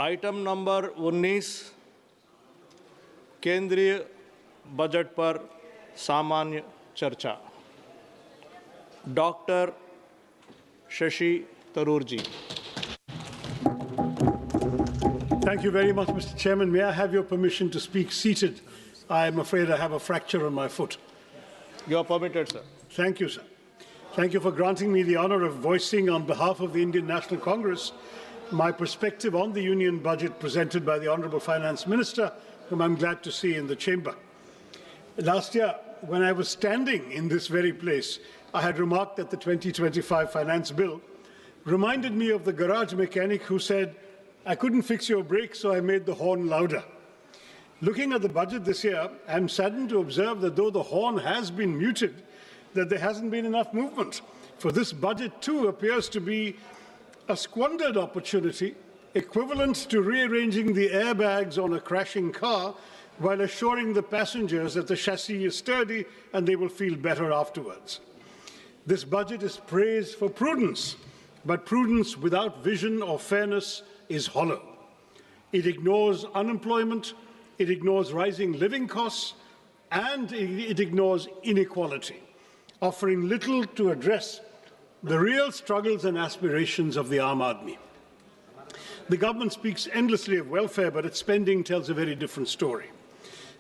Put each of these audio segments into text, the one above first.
Item number 19 केंद्रीय budget पर सामान्य चर्चा। Doctor Shashi Tharoor ji. Thank you very much, Mr. Chairman. May I have your permission to speak seated? I am afraid I have a fracture on my foot. You are permitted, sir. Thank you, sir. Thank you for granting me the honor of voicing on behalf of the Indian National Congress my perspective on the Union budget presented by the Honourable Finance Minister, whom I'm glad to see in the chamber. Last year, when I was standing in this very place, I had remarked that the 2025 Finance Bill reminded me of the garage mechanic who said, "I couldn't fix your brakes, so I made the horn louder." Looking at the budget this year, I'm saddened to observe that though the horn has been muted, that there hasn't been enough movement. For this budget too appears to be a squandered opportunity, equivalent to rearranging the airbags on a crashing car while assuring the passengers that the chassis is sturdy and they will feel better afterwards. This budget is praised for prudence, but prudence without vision or fairness is hollow. It ignores unemployment, it ignores rising living costs, and it ignores inequality, offering little to address the real struggles and aspirations of the Aam Aadmi. The government speaks endlessly of welfare, but its spending tells a very different story.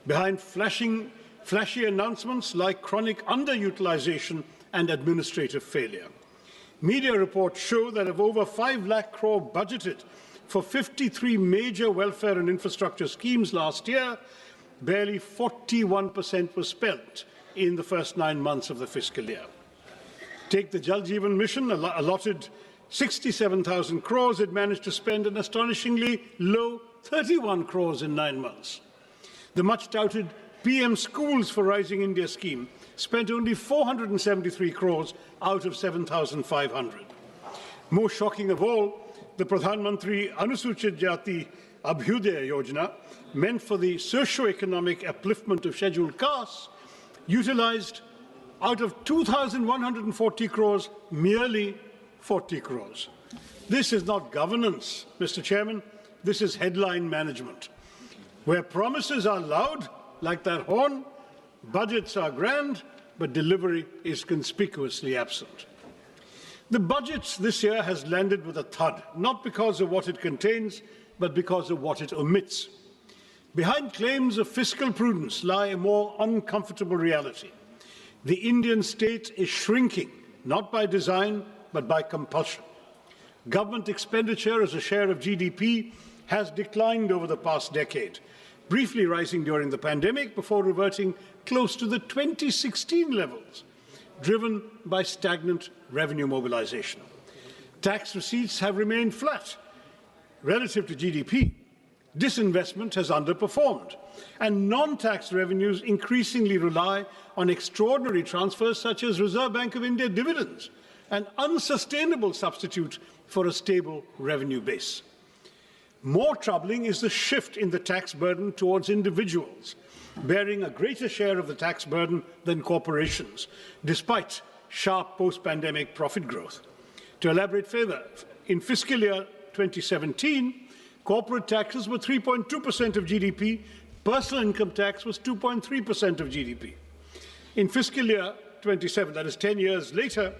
Behind flashy announcements like chronic underutilization and administrative failure. Media reports show that of over 5 lakh crore budgeted for 53 major welfare and infrastructure schemes last year, barely 41% was spent in the first 9 months of the fiscal year. Take the Jal Jeevan Mission, allotted 67,000 crores, it managed to spend an astonishingly low 31 crores in 9 months. The much-touted PM Schools for Rising India scheme spent only 473 crores out of 7,500. Most shocking of all, the Pradhan Mantri Anusuchit Jati Abhyudaya Yojana, meant for the socio-economic upliftment of scheduled castes, utilized out of 2,140 crores, merely 40 crores. This is not governance, Mr. Chairman. This is headline management. Where promises are loud, like that horn, budgets are grand, but delivery is conspicuously absent. The budget this year has landed with a thud, not because of what it contains, but because of what it omits. Behind claims of fiscal prudence lie a more uncomfortable reality. The Indian state is shrinking, not by design, but by compulsion. Government expenditure as a share of GDP has declined over the past decade, briefly rising during the pandemic before reverting close to the 2016 levels, driven by stagnant revenue mobilization. Tax receipts have remained flat relative to GDP. Disinvestment has underperformed, and non-tax revenues increasingly rely on extraordinary transfers such as Reserve Bank of India dividends, an unsustainable substitute for a stable revenue base. More troubling is the shift in the tax burden towards individuals, bearing a greater share of the tax burden than corporations, despite sharp post-pandemic profit growth. To elaborate further, in fiscal year 2017, corporate taxes were 3.2% of GDP, personal income tax was 2.3% of GDP. In fiscal year 27, that is 10 years later,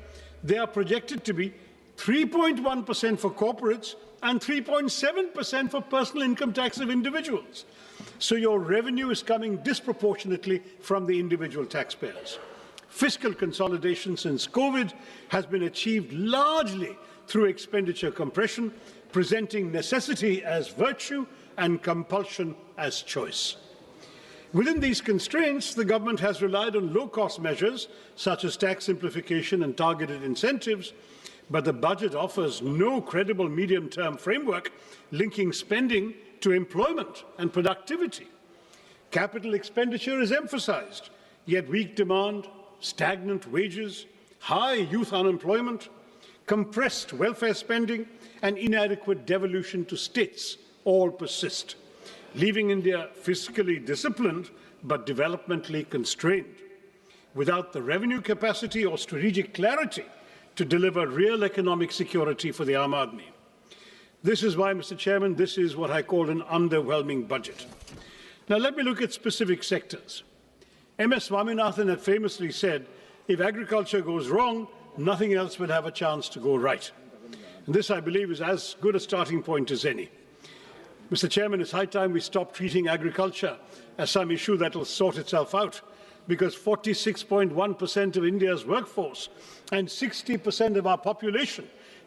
they are projected to be 3.1% for corporates and 3.7% for personal income tax of individuals. So your revenue is coming disproportionately from the individual taxpayers. Fiscal consolidation since COVID has been achieved largely through expenditure compression, presenting necessity as virtue and compulsion as choice. Within these constraints, the government has relied on low-cost measures such as tax simplification and targeted incentives, but the budget offers no credible medium-term framework linking spending to employment and productivity. Capital expenditure is emphasized, yet weak demand, stagnant wages, high youth unemployment, compressed welfare spending, and inadequate devolution to states all persist, leaving India fiscally disciplined but developmentally constrained, without the revenue capacity or strategic clarity to deliver real economic security for the Aam Aadmi. This is why, Mr. Chairman, this is what I call an underwhelming budget. Now, let me look at specific sectors. M.S. Swaminathan had famously said, if agriculture goes wrong, nothing else will have a chance to go right. And this, I believe, is as good a starting point as any. Mr. Chairman, it's high time we stop treating agriculture as some issue that will sort itself out, because 46.1% of India's workforce and 60% of our population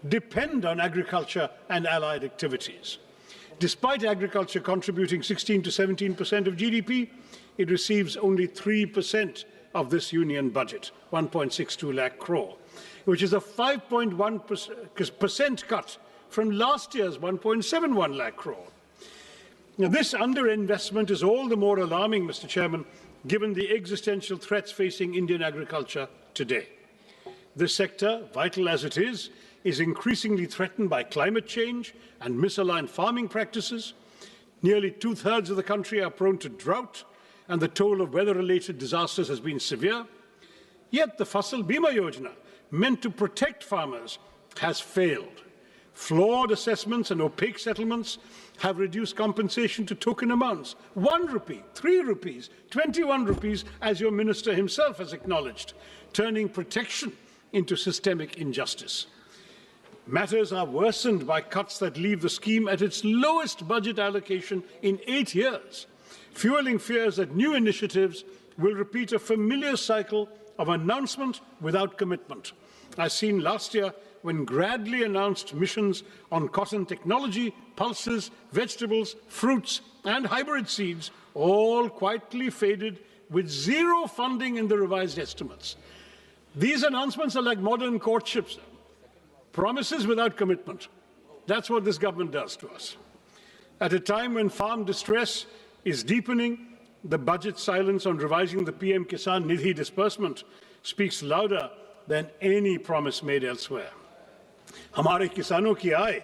depend on agriculture and allied activities. Despite agriculture contributing 16 to 17% of GDP, it receives only 3% of this union budget, 1.62 lakh crore, which is a 5.1% cut from last year's 1.71 lakh crore. Now, this underinvestment is all the more alarming, Mr. Chairman, given the existential threats facing Indian agriculture today. This sector, vital as it is increasingly threatened by climate change and misaligned farming practices. Nearly two-thirds of the country are prone to drought, and the toll of weather-related disasters has been severe. Yet the Fasal Bima Yojana, meant to protect farmers, has failed. Flawed assessments and opaque settlements have reduced compensation to token amounts, 1 rupee, 3 rupees, 21 rupees, as your minister himself has acknowledged, turning protection into systemic injustice. Matters are worsened by cuts that leave the scheme at its lowest budget allocation in 8 years, fueling fears that new initiatives will repeat a familiar cycle of announcement without commitment, as seen last year when Gradley announced missions on cotton technology, pulses, vegetables, fruits, and hybrid seeds, all quietly faded with zero funding in the revised estimates. These announcements are like modern courtships, promises without commitment. That's what this government does to us. At a time when farm distress is deepening, the budget silence on revising the PM Kisan Nidhi disbursement speaks louder than any promise made elsewhere. हमारे किसानों की आय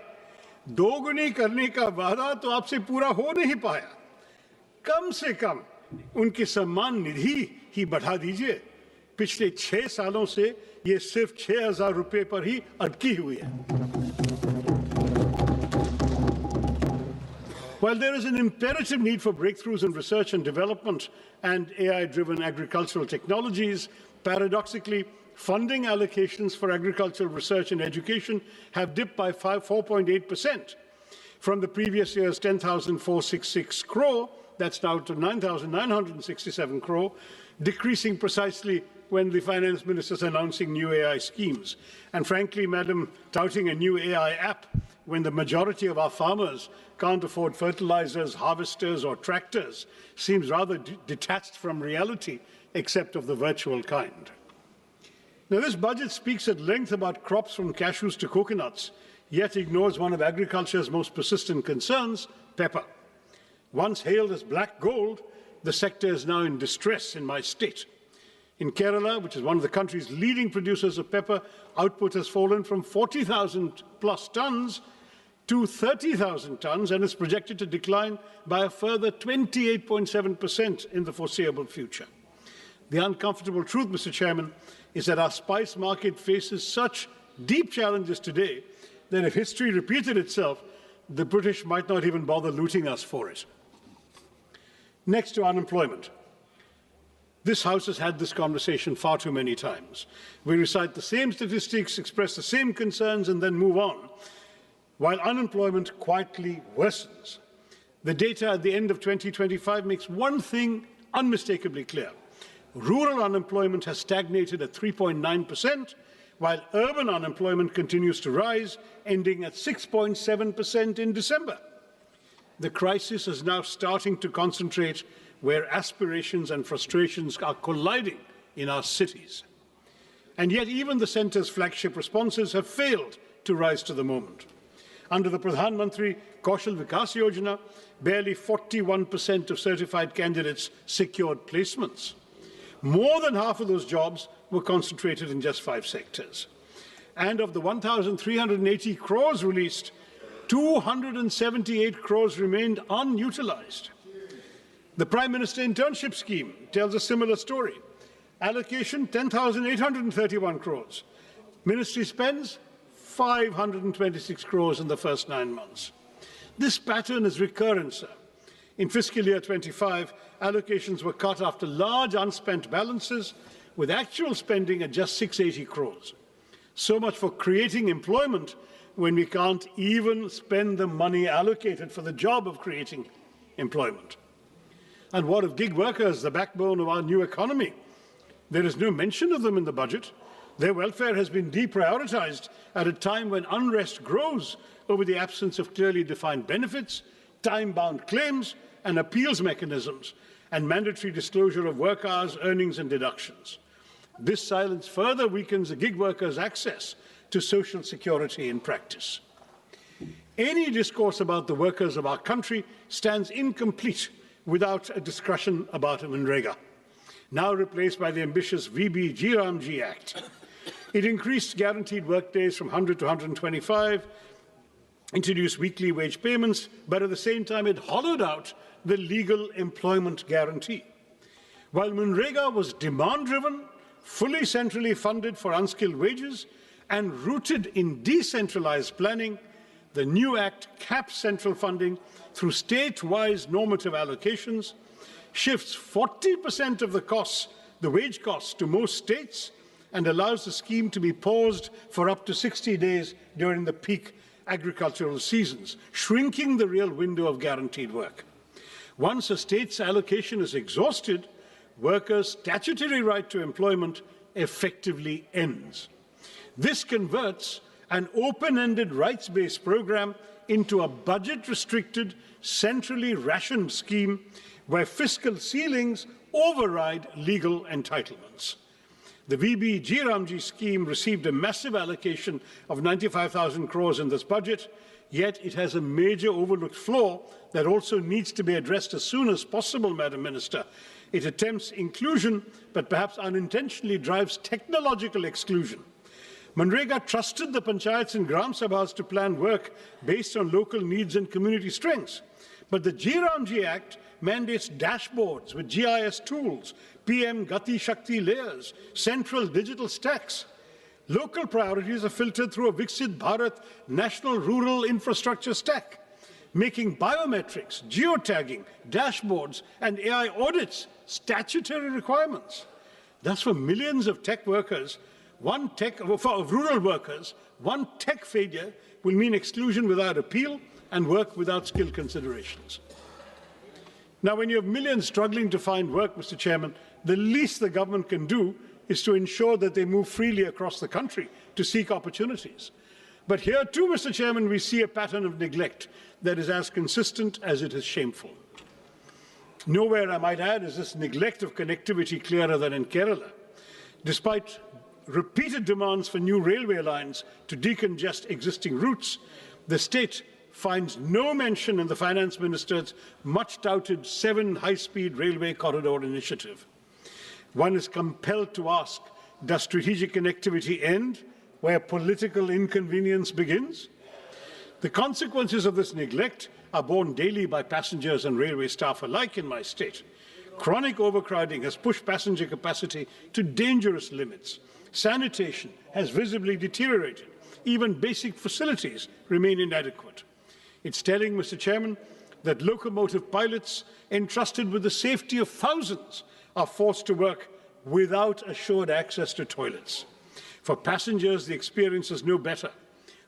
दोगुनी करने का वादा तो आपसे पूरा हो नहीं पाया। कम से कम उनकी सम्मान निधि ही बढ़ा दीजिए। पिछले 6 सालों से ये सिर्फ 6,000 रुपए पर ही अटकी हुई है। While there is an imperative need for breakthroughs in research and development and AI-driven agricultural technologies, paradoxically, funding allocations for agricultural research and education have dipped by 4.8% from the previous year's 10,466 crore, that's now to 9,967 crore, decreasing precisely when the finance minister is announcing new AI schemes. And frankly, Madam, touting a new AI app when the majority of our farmers can't afford fertilizers, harvesters, or tractors seems rather detached from reality, except of the virtual kind. Now, this budget speaks at length about crops from cashews to coconuts, yet ignores one of agriculture's most persistent concerns, pepper. Once hailed as black gold, the sector is now in distress in my state. In Kerala, which is one of the country's leading producers of pepper, output has fallen from 40,000 plus tons to 30,000 tons and is projected to decline by a further 28.7% in the foreseeable future. The uncomfortable truth, Mr. Chairman, is that our spice market faces such deep challenges today that if history repeated itself, the British might not even bother looting us for it. Next to unemployment. This House has had this conversation far too many times. We recite the same statistics, express the same concerns, and then move on, while unemployment quietly worsens. The data at the end of 2025 makes one thing unmistakably clear. Rural unemployment has stagnated at 3.9%, while urban unemployment continues to rise, ending at 6.7% in December. The crisis is now starting to concentrate where aspirations and frustrations are colliding in our cities. And yet even the centre's flagship responses have failed to rise to the moment. Under the Pradhan Mantri Kaushal Vikas Yojana, barely 41% of certified candidates secured placements. More than half of those jobs were concentrated in just 5 sectors. And of the 1,380 crores released, 278 crores remained unutilized. The Prime Minister Internship Scheme tells a similar story. Allocation 10,831 crores. Ministry spends 526 crores in the first 9 months. This pattern is recurrent, sir. In fiscal year 25, allocations were cut after large unspent balances, with actual spending at just 680 crores. So much for creating employment when we can't even spend the money allocated for the job of creating employment. And what of gig workers, the backbone of our new economy? There is no mention of them in the budget. Their welfare has been deprioritized at a time when unrest grows over the absence of clearly defined benefits, time-bound claims and appeals mechanisms, and mandatory disclosure of work hours, earnings and deductions. This silence further weakens the gig workers' access to social security in practice. Any discourse about the workers of our country stands incomplete without a discussion about Manrega, now replaced by the ambitious VB-G Act. It increased guaranteed work days from 100 to 125, introduced weekly wage payments, but at the same time it hollowed out the legal employment guarantee. While Manrega was demand-driven, fully centrally funded for unskilled wages, and rooted in decentralized planning, the new Act caps central funding through state-wise normative allocations, shifts 40% of the wage costs to most states, and allows the scheme to be paused for up to 60 days during the peak agricultural seasons, shrinking the real window of guaranteed work. Once a state's allocation is exhausted, workers' statutory right to employment effectively ends. This converts an open-ended rights-based program into a budget-restricted, centrally rationed scheme where fiscal ceilings override legal entitlements. The VB-G scheme received a massive allocation of 95,000 crores in this budget, yet it has a major overlooked flaw that also needs to be addressed as soon as possible, Madam Minister. It attempts inclusion, but perhaps unintentionally drives technological exclusion. Manrega trusted the panchayats and gram sabhas to plan work based on local needs and community strengths. But the G Act mandates dashboards with GIS tools, PM Gati Shakti layers, central digital stacks. Local priorities are filtered through a Viksit Bharat National Rural Infrastructure Stack, making biometrics, geotagging, dashboards, and AI audits statutory requirements. Thus, for millions of tech workers, rural workers, one tech failure will mean exclusion without appeal and work without skill considerations. Now, when you have millions struggling to find work, Mr. Chairman, the least the government can do is to ensure that they move freely across the country to seek opportunities. But here too, Mr. Chairman, we see a pattern of neglect that is as consistent as it is shameful. Nowhere, I might add, is this neglect of connectivity clearer than in Kerala. Despite repeated demands for new railway lines to decongest existing routes, the state finds no mention in the Finance Minister's much-touted 7 high-speed railway corridor initiative. One is compelled to ask, does strategic connectivity end where political inconvenience begins? The consequences of this neglect are borne daily by passengers and railway staff alike in my state. Chronic overcrowding has pushed passenger capacity to dangerous limits. Sanitation has visibly deteriorated. Even basic facilities remain inadequate. It's telling, Mr. Chairman, that locomotive pilots entrusted with the safety of thousands are forced to work without assured access to toilets. For passengers, the experience is no better.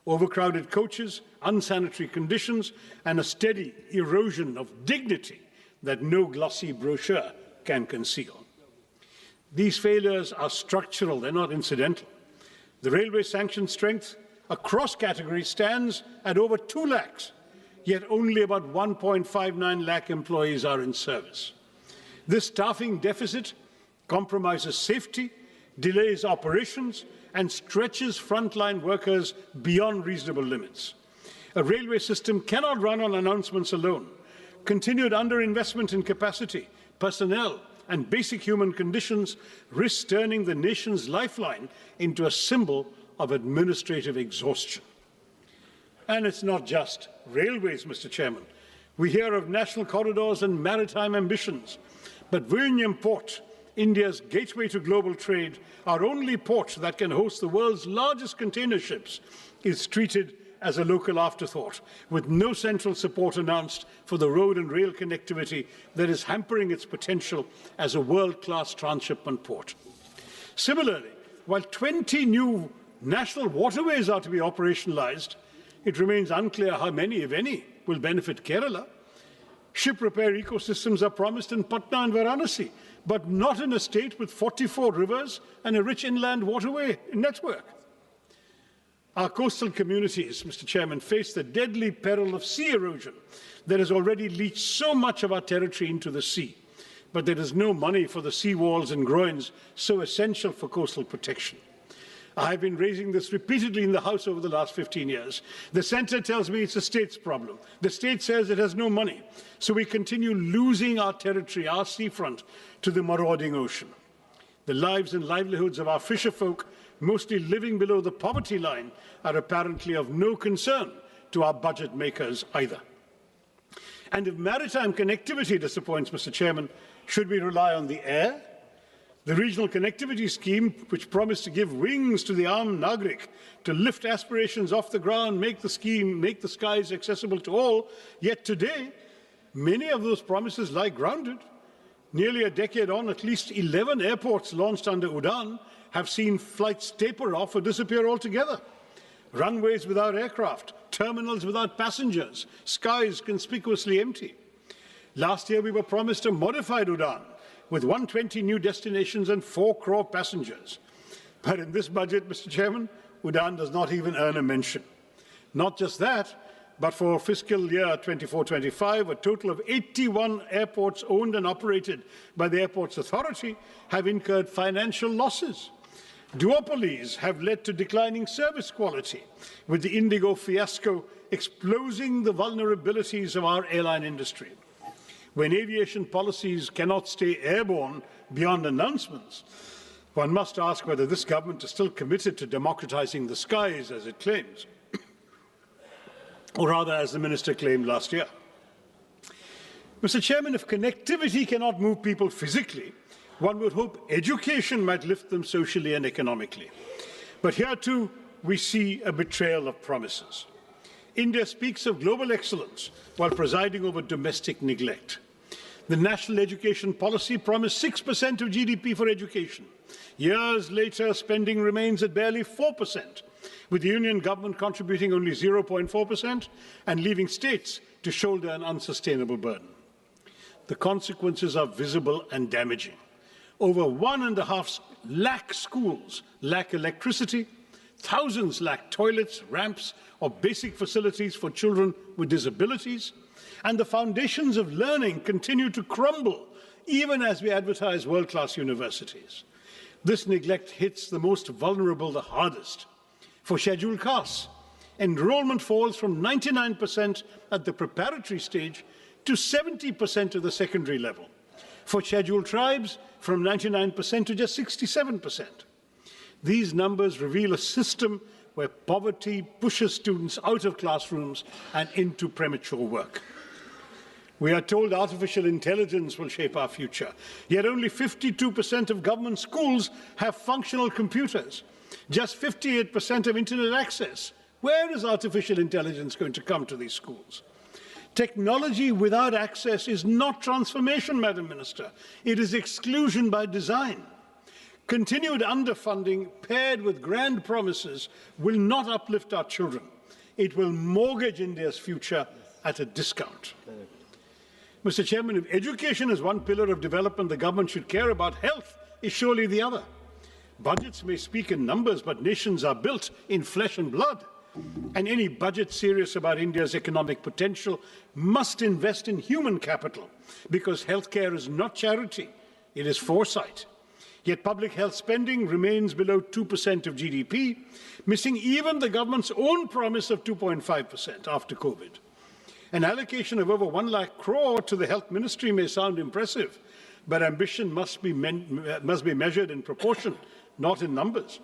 Overcrowded coaches, unsanitary conditions, and a steady erosion of dignity that no glossy brochure can conceal. These failures are structural, they're not incidental. The railway sanction strength across categories stands at over 2 lakhs, yet only about 1.59 lakh employees are in service. This staffing deficit compromises safety, delays operations, and stretches frontline workers beyond reasonable limits. A railway system cannot run on announcements alone. Continued underinvestment in capacity, personnel, and basic human conditions risks turning the nation's lifeline into a symbol of administrative exhaustion. And it's not just railways, Mr. Chairman. We hear of national corridors and maritime ambitions, but Vizhinjam Port, India's gateway to global trade, our only port that can host the world's largest container ships, is treated as a local afterthought, with no central support announced for the road and rail connectivity that is hampering its potential as a world-class transshipment port. Similarly, while 20 new national waterways are to be operationalized, it remains unclear how many, if any, will benefit Kerala. Ship repair ecosystems are promised in Patna and Varanasi, but not in a state with 44 rivers and a rich inland waterway network. Our coastal communities, Mr. Chairman, face the deadly peril of sea erosion that has already leached so much of our territory into the sea. But there is no money for the sea walls and groins so essential for coastal protection. I have been raising this repeatedly in the House over the last 15 years. The centre tells me it's the state's problem. The state says it has no money. So we continue losing our territory, our seafront, to the marauding ocean. The lives and livelihoods of our fisherfolk, mostly living below the poverty line, are apparently of no concern to our budget makers either. And if maritime connectivity disappoints, Mr. Chairman, should we rely on the air? The regional connectivity scheme, which promised to give wings to the armed Nagrik to lift aspirations off the ground, make the skies accessible to all, yet today, many of those promises lie grounded. Nearly a decade on, at least 11 airports launched under UDAN have seen flights taper off or disappear altogether. Runways without aircraft, terminals without passengers, skies conspicuously empty. Last year, we were promised a modified UDAN with 120 new destinations and 4 crore passengers. But in this budget, Mr. Chairman, UDAN does not even earn a mention. Not just that, but for fiscal year 24-25, a total of 81 airports owned and operated by the Airports Authority have incurred financial losses. Duopolies have led to declining service quality, with the Indigo fiasco exposing the vulnerabilities of our airline industry. When aviation policies cannot stay airborne beyond announcements, one must ask whether this government is still committed to democratizing the skies, as it claims, or rather, as the minister claimed last year. Mr. Chairman, if connectivity cannot move people physically, one would hope education might lift them socially and economically. But here too, we see a betrayal of promises. India speaks of global excellence while presiding over domestic neglect. The national education policy promised 6% of GDP for education. Years later, spending remains at barely 4%, with the union government contributing only 0.4% and leaving states to shoulder an unsustainable burden. The consequences are visible and damaging. Over 1.5 lakh schools lack electricity, thousands lack toilets, ramps, or basic facilities for children with disabilities, and the foundations of learning continue to crumble even as we advertise world-class universities. This neglect hits the most vulnerable the hardest. For scheduled castes, enrollment falls from 99% at the preparatory stage to 70% at the secondary level. For scheduled tribes, from 99% to just 67%. These numbers reveal a system where poverty pushes students out of classrooms and into premature work. We are told artificial intelligence will shape our future, yet only 52% of government schools have functional computers, just 58% have internet access. Where is artificial intelligence going to come to these schools? Technology without access is not transformation, Madam Minister. It is exclusion by design. Continued underfunding paired with grand promises will not uplift our children. It will mortgage India's future at a discount. Mr. Chairman, if education is one pillar of development the government should care about, health is surely the other. Budgets may speak in numbers, but nations are built in flesh and blood. And any budget serious about India's economic potential must invest in human capital, because healthcare is not charity, it is foresight. Yet public health spending remains below 2% of GDP, missing even the government's own promise of 2.5% after COVID. An allocation of over 1 lakh crore to the health ministry may sound impressive, but ambition must be measured in proportion, not in numbers.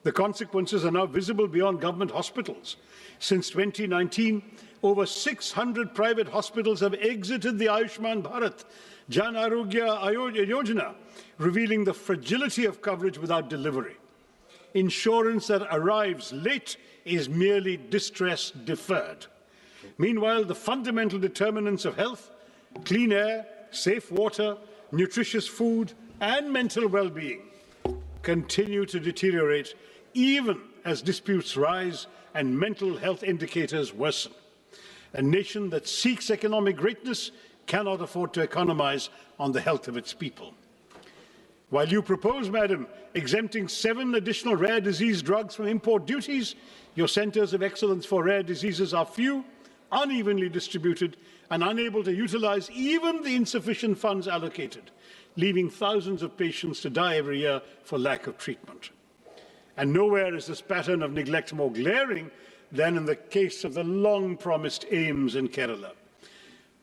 The consequences are now visible beyond government hospitals. Since 2019, over 600 private hospitals have exited the Ayushman Bharat Jan Arogya Yojana, revealing the fragility of coverage without delivery. insurance that arrives late is merely distress deferred. Meanwhile, the fundamental determinants of health, clean air, safe water, nutritious food, and mental well-being continue to deteriorate even as disputes rise and mental health indicators worsen. A nation that seeks economic greatness cannot afford to economize on the health of its people. While you propose, Madam, exempting 7 additional rare disease drugs from import duties, your centres of excellence for rare diseases are few, unevenly distributed, and unable to utilize even the insufficient funds allocated, leaving thousands of patients to die every year for lack of treatment. And nowhere is this pattern of neglect more glaring than in the case of the long-promised AIMS in Kerala.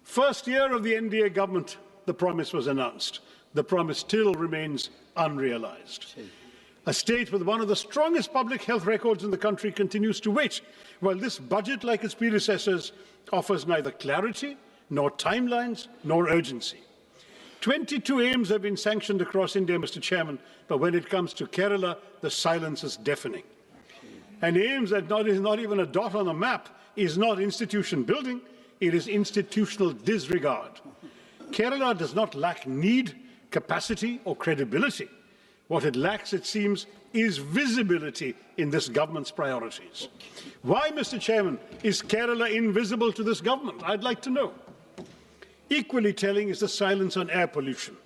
First year of the NDA government, the promise was announced. The promise still remains unrealized. A state with one of the strongest public health records in the country continues to wait, while this budget, like its predecessors, offers neither clarity, nor timelines, nor urgency. 22 AIMS have been sanctioned across India, Mr. Chairman, but when it comes to Kerala, the silence is deafening. And AIMS that is not even a dot on a map is not institution building, it is institutional disregard. Kerala does not lack need, capacity, or credibility. What it lacks, it seems, is visibility in this government's priorities. Why, Mr. Chairman, is Kerala invisible to this government? I'd like to know. Equally telling is the silence on air pollution.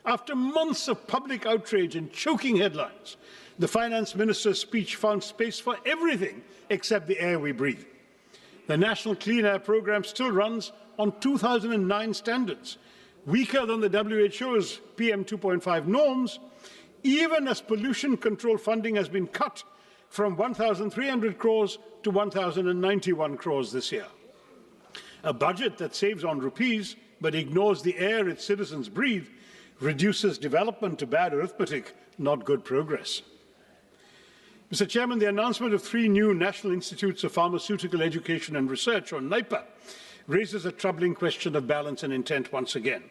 After months of public outrage and choking headlines, the Finance Minister's speech found space for everything except the air we breathe. The National Clean Air Programme still runs on 2009 standards, weaker than the WHO's PM 2.5 norms, even as pollution control funding has been cut from 1,300 crores to 1,091 crores this year. A budget that saves on rupees but ignores the air its citizens breathe reduces development to bad arithmetic, not good progress. Mr. Chairman, the announcement of 3 new National Institutes of Pharmaceutical Education and Research, or NIPA, raises a troubling question of balance and intent once again.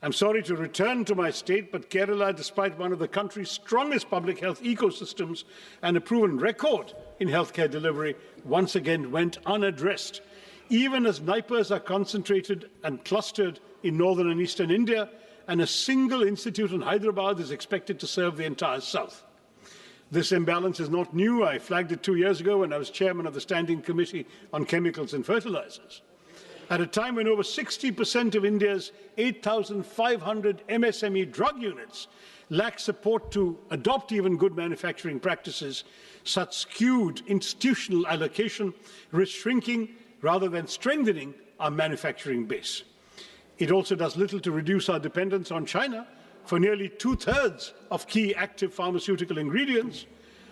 I'm sorry to return to my state, but Kerala, despite one of the country's strongest public health ecosystems and a proven record in healthcare delivery, once again went unaddressed, even as NIPAs are concentrated and clustered in northern and eastern India, and a single institute in Hyderabad is expected to serve the entire south. This imbalance is not new. I flagged it 2 years ago when I was chairman of the Standing Committee on Chemicals and Fertilizers. At a time when over 60% of India's 8,500 MSME drug units lack support to adopt even good manufacturing practices, such skewed institutional allocation risks shrinking rather than strengthening our manufacturing base. It also does little to reduce our dependence on China for nearly 2/3 of key active pharmaceutical ingredients,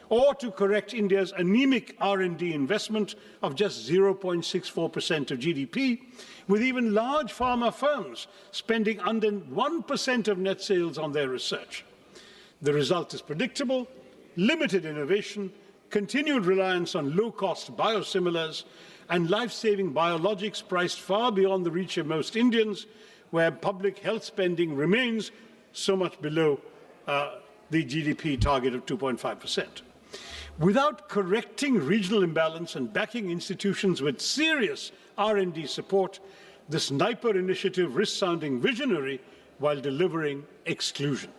or to correct India's anemic R&D investment of just 0.64% of GDP, with even large pharma firms spending under 1% of net sales on their research. The result is predictable: limited innovation, continued reliance on low-cost biosimilars, and life-saving biologics priced far beyond the reach of most Indians, where public health spending remains so much below the GDP target of 2.5%. Without correcting regional imbalance and backing institutions with serious R&D support, this NIPA initiative risks sounding visionary while delivering exclusion.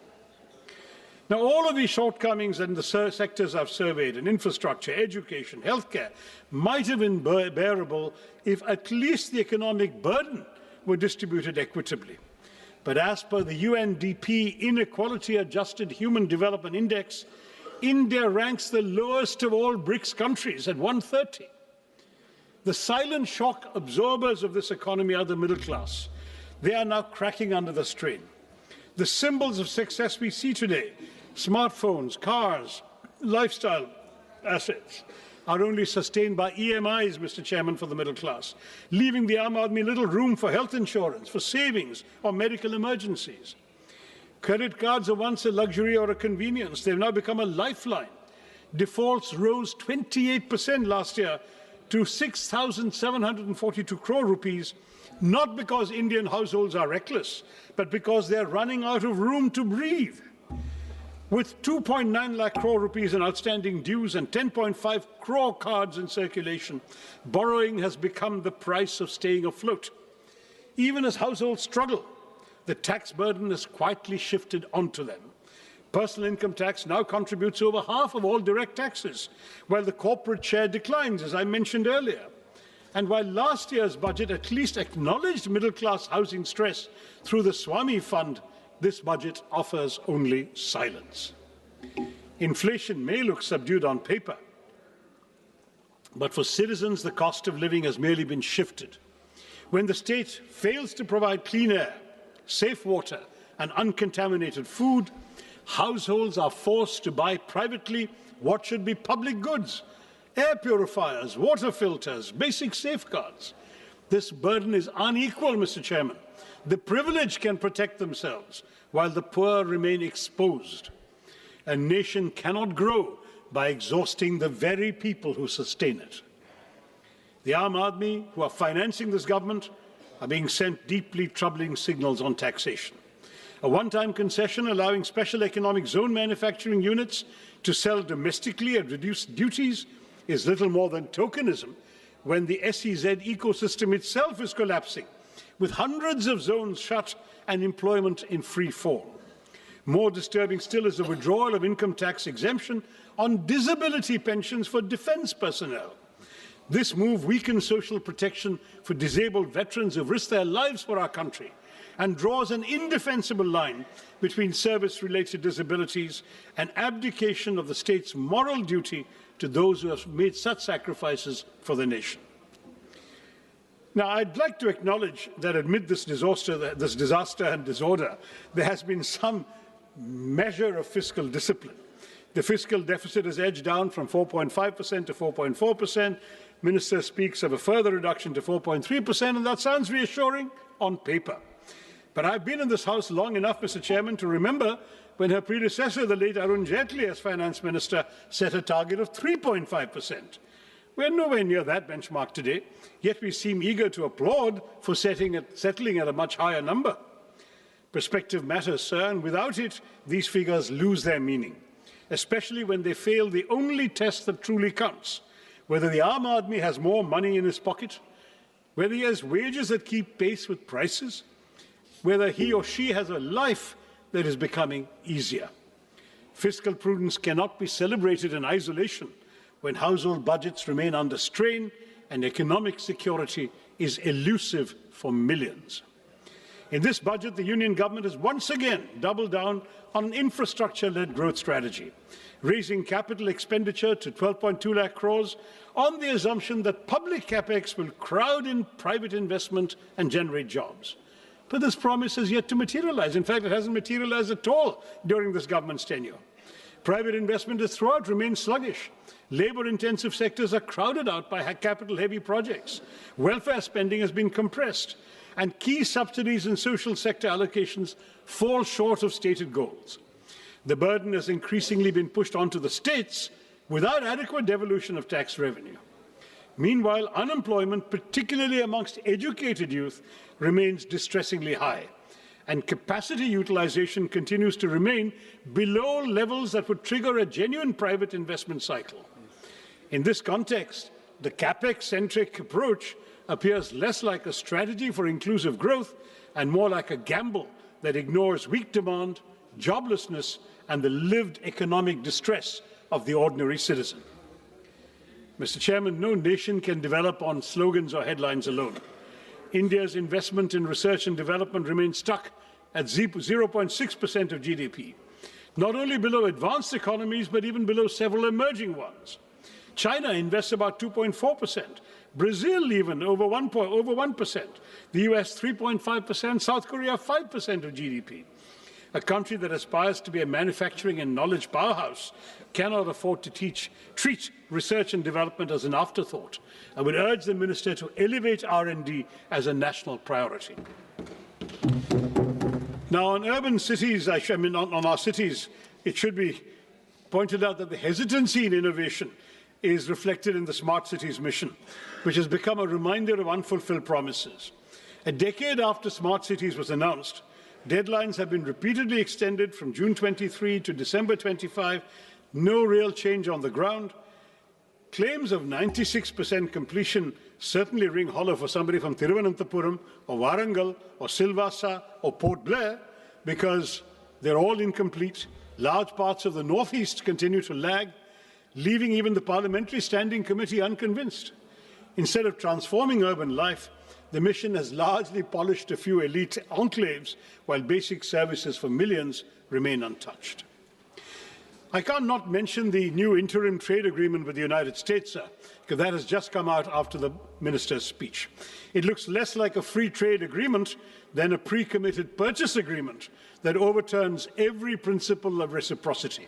Now, all of these shortcomings in the sectors I've surveyed, in infrastructure, education, healthcare, might have been bearable if at least the economic burden were distributed equitably. But as per the UNDP Inequality-Adjusted Human Development Index, India ranks the lowest of all BRICS countries at 130. The silent shock absorbers of this economy are the middle class. They are now cracking under the strain. The symbols of success we see today, smartphones, cars, lifestyle assets, are only sustained by EMIs, Mr. Chairman, for the middle class, leaving the Aam Aadmi little room for health insurance, for savings, or medical emergencies. Credit cards are once a luxury or a convenience. They've now become a lifeline. Defaults rose 28% last year to 6,742 crore rupees, not because Indian households are reckless, but because they're running out of room to breathe. With 2.9 lakh crore rupees in outstanding dues and 10.5 crore cards in circulation, borrowing has become the price of staying afloat. Even as households struggle, the tax burden has quietly shifted onto them. Personal income tax now contributes over half of all direct taxes, while the corporate share declines, as I mentioned earlier. And while last year's budget at least acknowledged middle-class housing stress through the Swami Fund, this budget offers only silence. Inflation may look subdued on paper, but for citizens, the cost of living has merely been shifted. When the state fails to provide clean air, safe water, and uncontaminated food, households are forced to buy privately what should be public goods: air purifiers, water filters, basic safeguards. This burden is unequal, Mr. Chairman. The privileged can protect themselves, while the poor remain exposed. A nation cannot grow by exhausting the very people who sustain it. The Aam Aadmi who are financing this government are being sent deeply troubling signals on taxation. A one-time concession allowing special economic zone manufacturing units to sell domestically at reduced duties is little more than tokenism when the SEZ ecosystem itself is collapsing, with hundreds of zones shut and employment in free fall. More disturbing still is the withdrawal of income tax exemption on disability pensions for defence personnel. This move weakens social protection for disabled veterans who've risked their lives for our country and draws an indefensible line between service-related disabilities and abdication of the state's moral duty to those who have made such sacrifices for the nation. Now, I'd like to acknowledge that amid this disaster and disorder, there has been some measure of fiscal discipline. The fiscal deficit has edged down from 4.5% to 4.4%. Minister speaks of a further reduction to 4.3%, and that sounds reassuring on paper. But I've been in this House long enough, Mr. Chairman, to remember when her predecessor, the late Arun Jaitley, as Finance Minister, set a target of 3.5%. We're nowhere near that benchmark today, yet we seem eager to applaud for settling at a much higher number. Perspective matters, sir, and without it, these figures lose their meaning, especially when they fail the only test that truly counts: whether the Aam Aadmi has more money in his pocket, whether he has wages that keep pace with prices, whether he or she has a life that is becoming easier. Fiscal prudence cannot be celebrated in isolation when household budgets remain under strain and economic security is elusive for millions. In this budget, the Union government has once again doubled down on an infrastructure-led growth strategy, raising capital expenditure to 12.2 lakh crores on the assumption that public capex will crowd in private investment and generate jobs. But this promise has yet to materialize. In fact, it hasn't materialized at all during this government's tenure. Private investment has throughout remained sluggish. Labour-intensive sectors are crowded out by capital-heavy projects. Welfare spending has been compressed, and key subsidies and social sector allocations fall short of stated goals. The burden has increasingly been pushed onto the states without adequate devolution of tax revenue. Meanwhile, unemployment, particularly amongst educated youth, remains distressingly high, and capacity utilization continues to remain below levels that would trigger a genuine private investment cycle. In this context, the capex-centric approach appears less like a strategy for inclusive growth and more like a gamble that ignores weak demand, joblessness, and the lived economic distress of the ordinary citizen. Mr. Chairman, no nation can develop on slogans or headlines alone. India's investment in research and development remains stuck at 0.6% of GDP, not only below advanced economies, but even below several emerging ones. China invests about 2.4%, Brazil even over 1%, the US 3.5%, South Korea 5% of GDP. A country that aspires to be a manufacturing and knowledge powerhouse cannot afford to treat research and development as an afterthought. I would urge the Minister to elevate R&D as a national priority. Now, on urban cities, on our cities, it should be pointed out that the hesitancy in innovation is reflected in the Smart Cities mission, which has become a reminder of unfulfilled promises. A decade after Smart Cities was announced, Deadlines have been repeatedly extended from June 23 to December 25. No real change on the ground. Claims of 96% completion certainly ring hollow for somebody from Thiruvananthapuram or Warangal or Silvassa or Port Blair, because they're all incomplete. Large parts of the northeast continue to lag, leaving even the Parliamentary Standing Committee unconvinced. Instead of transforming urban life, the mission has largely polished a few elite enclaves, while basic services for millions remain untouched. I can't not mention the new interim trade agreement with the United States, sir, because that has just come out after the minister's speech. It looks less like a free trade agreement than a pre-committed purchase agreement that overturns every principle of reciprocity.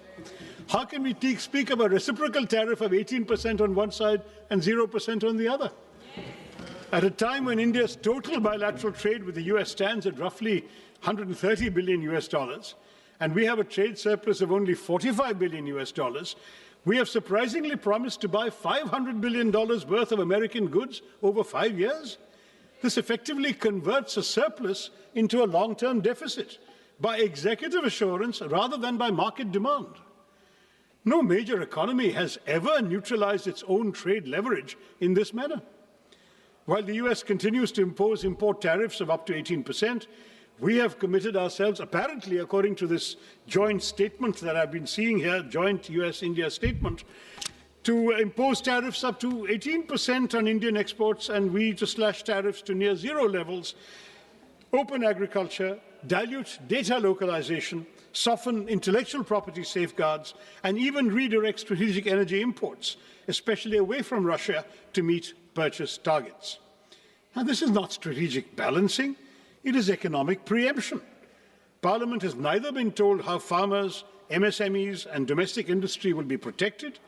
How can we speak of a reciprocal tariff of 18% on one side and 0% on the other? At a time when India's total bilateral trade with the US stands at roughly 130 billion US dollars, and we have a trade surplus of only 45 billion US dollars, we have surprisingly promised to buy $500 billion worth of American goods over 5 years. This effectively converts a surplus into a long-term deficit by executive assurance rather than by market demand. No major economy has ever neutralized its own trade leverage in this manner. While the US continues to impose import tariffs of up to 18%, we have committed ourselves, apparently according to this joint statement that I've been seeing here, joint US-India statement, to impose tariffs up to 18% on Indian exports, and we to slash tariffs to near zero levels, open agriculture, dilute data localization, soften intellectual property safeguards, and even redirect strategic energy imports, especially away from Russia, to meet purchase targets. Now, this is not strategic balancing, it is economic preemption. Parliament has neither been told how farmers, MSMEs, and domestic industry will be protected,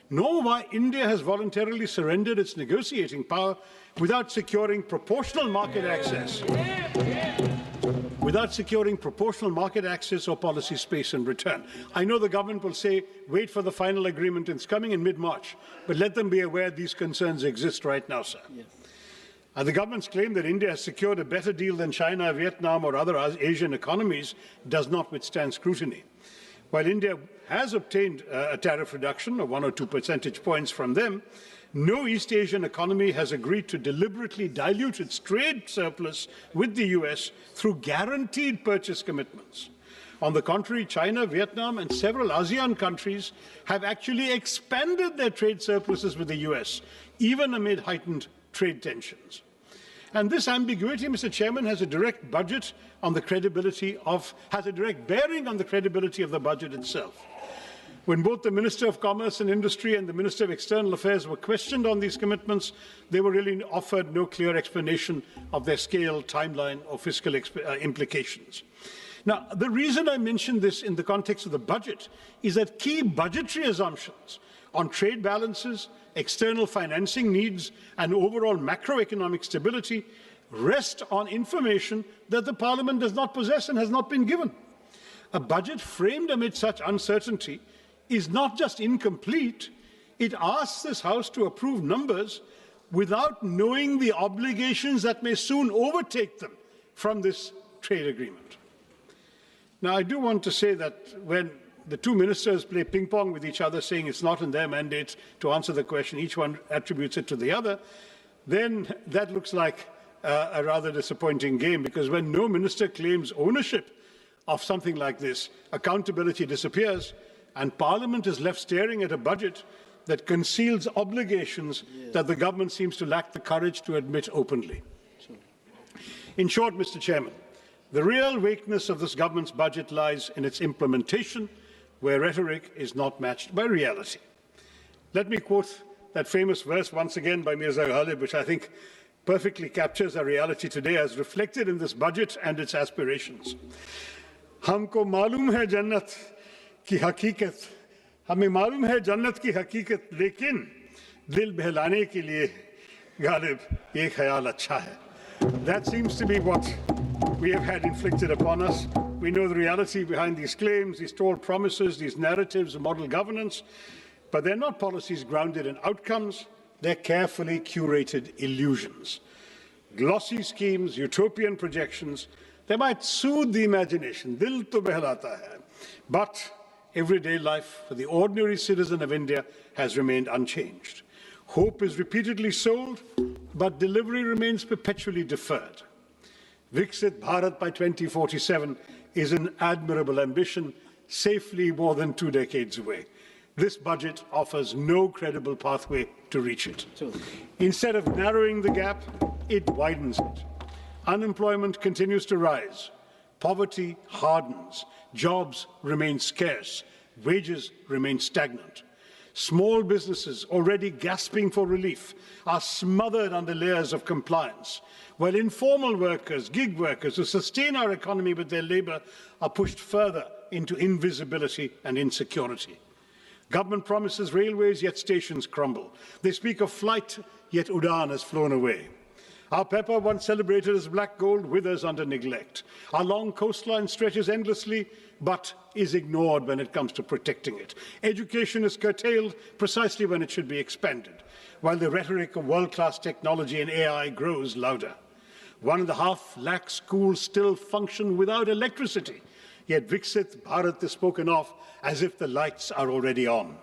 nor why India has voluntarily surrendered its negotiating power without securing proportional market access. Without securing proportional market access or policy space in return. I know the government will say, wait for the final agreement, it's coming in mid-March, but let them be aware these concerns exist right now, sir. Yes. The government's claim that India has secured a better deal than China, Vietnam, or other Asian economies does not withstand scrutiny. While India has obtained a tariff reduction of 1 or 2 percentage points from them, no East Asian economy has agreed to deliberately dilute its trade surplus with the US through guaranteed purchase commitments. On the contrary, China, Vietnam, and several ASEAN countries have actually expanded their trade surpluses with the US, even amid heightened trade tensions. And this ambiguity, Mr. Chairman, has a direct bearing on the credibility of the budget itself. When both the Minister of Commerce and Industry and the Minister of External Affairs were questioned on these commitments, they were really offered no clear explanation of their scale, timeline, or fiscal implications. Now, the reason I mention this in the context of the budget is that key budgetary assumptions on trade balances, external financing needs, and overall macroeconomic stability rest on information that the Parliament does not possess and has not been given. A budget framed amid such uncertainty is not just incomplete, it asks this House to approve numbers without knowing the obligations that may soon overtake them from this trade agreement. Now, I do want to say that when the two ministers play ping-pong with each other, saying it's not in their mandate to answer the question, each one attributes it to the other, then that looks like a rather disappointing game, because when no minister claims ownership of something like this, accountability disappears, and Parliament is left staring at a budget that conceals obligations that the government seems to lack the courage to admit openly. In short, Mr. Chairman, the real weakness of this government's budget lies in its implementation, where rhetoric is not matched by reality. Let me quote that famous verse once again by Mirza Ghalib, which I think perfectly captures our reality today as reflected in this budget and its aspirations. Humko malum hai jannat की हकीकत हमें मालूम है जन्नत की हकीकत लेकिन दिल बहलाने के लिए गालिब ये ख्याल अच्छा है. That seems to be what we have had inflicted upon us. We know the reality behind these claims, these tall promises, these narratives of model governance, but they're not policies grounded in outcomes, they're carefully curated illusions. Glossy schemes, utopian projections, they might soothe the imagination, dil to behlata hai. But everyday life for the ordinary citizen of India has remained unchanged. Hope is repeatedly sold, but delivery remains perpetually deferred. Viksit Bharat by 2047 is an admirable ambition, safely more than 2 decades away. This budget offers no credible pathway to reach it. Instead of narrowing the gap, it widens it. Unemployment continues to rise. Poverty hardens. Jobs remain scarce. Wages remain stagnant. Small businesses, already gasping for relief, are smothered under layers of compliance, while informal workers, gig workers who sustain our economy with their labour are pushed further into invisibility and insecurity. Government promises railways, yet stations crumble. They speak of flight, yet Udan has flown away. Our pepper, once celebrated as black gold, withers under neglect. Our long coastline stretches endlessly, but is ignored when it comes to protecting it. Education is curtailed precisely when it should be expanded, while the rhetoric of world-class technology and AI grows louder. 1.5 lakh schools still function without electricity, yet Viksit Bharat is spoken of as if the lights are already on.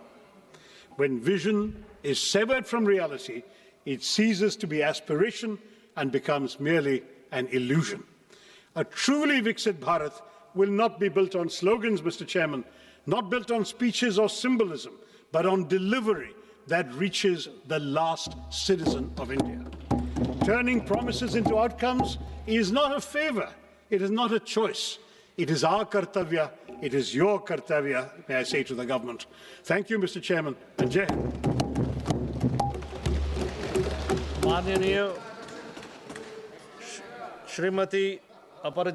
When vision is severed from reality, it ceases to be aspiration and becomes merely an illusion. A truly Viksit Bharat will not be built on slogans, Mr. Chairman, not built on speeches or symbolism, but on delivery that reaches the last citizen of India. Turning promises into outcomes is not a favor, it is not a choice. It is our kartavya, it is your kartavya, may I say to the government. Thank you, Mr. Chairman, and Jai Hind. माननीय श्रीमती अपराजिता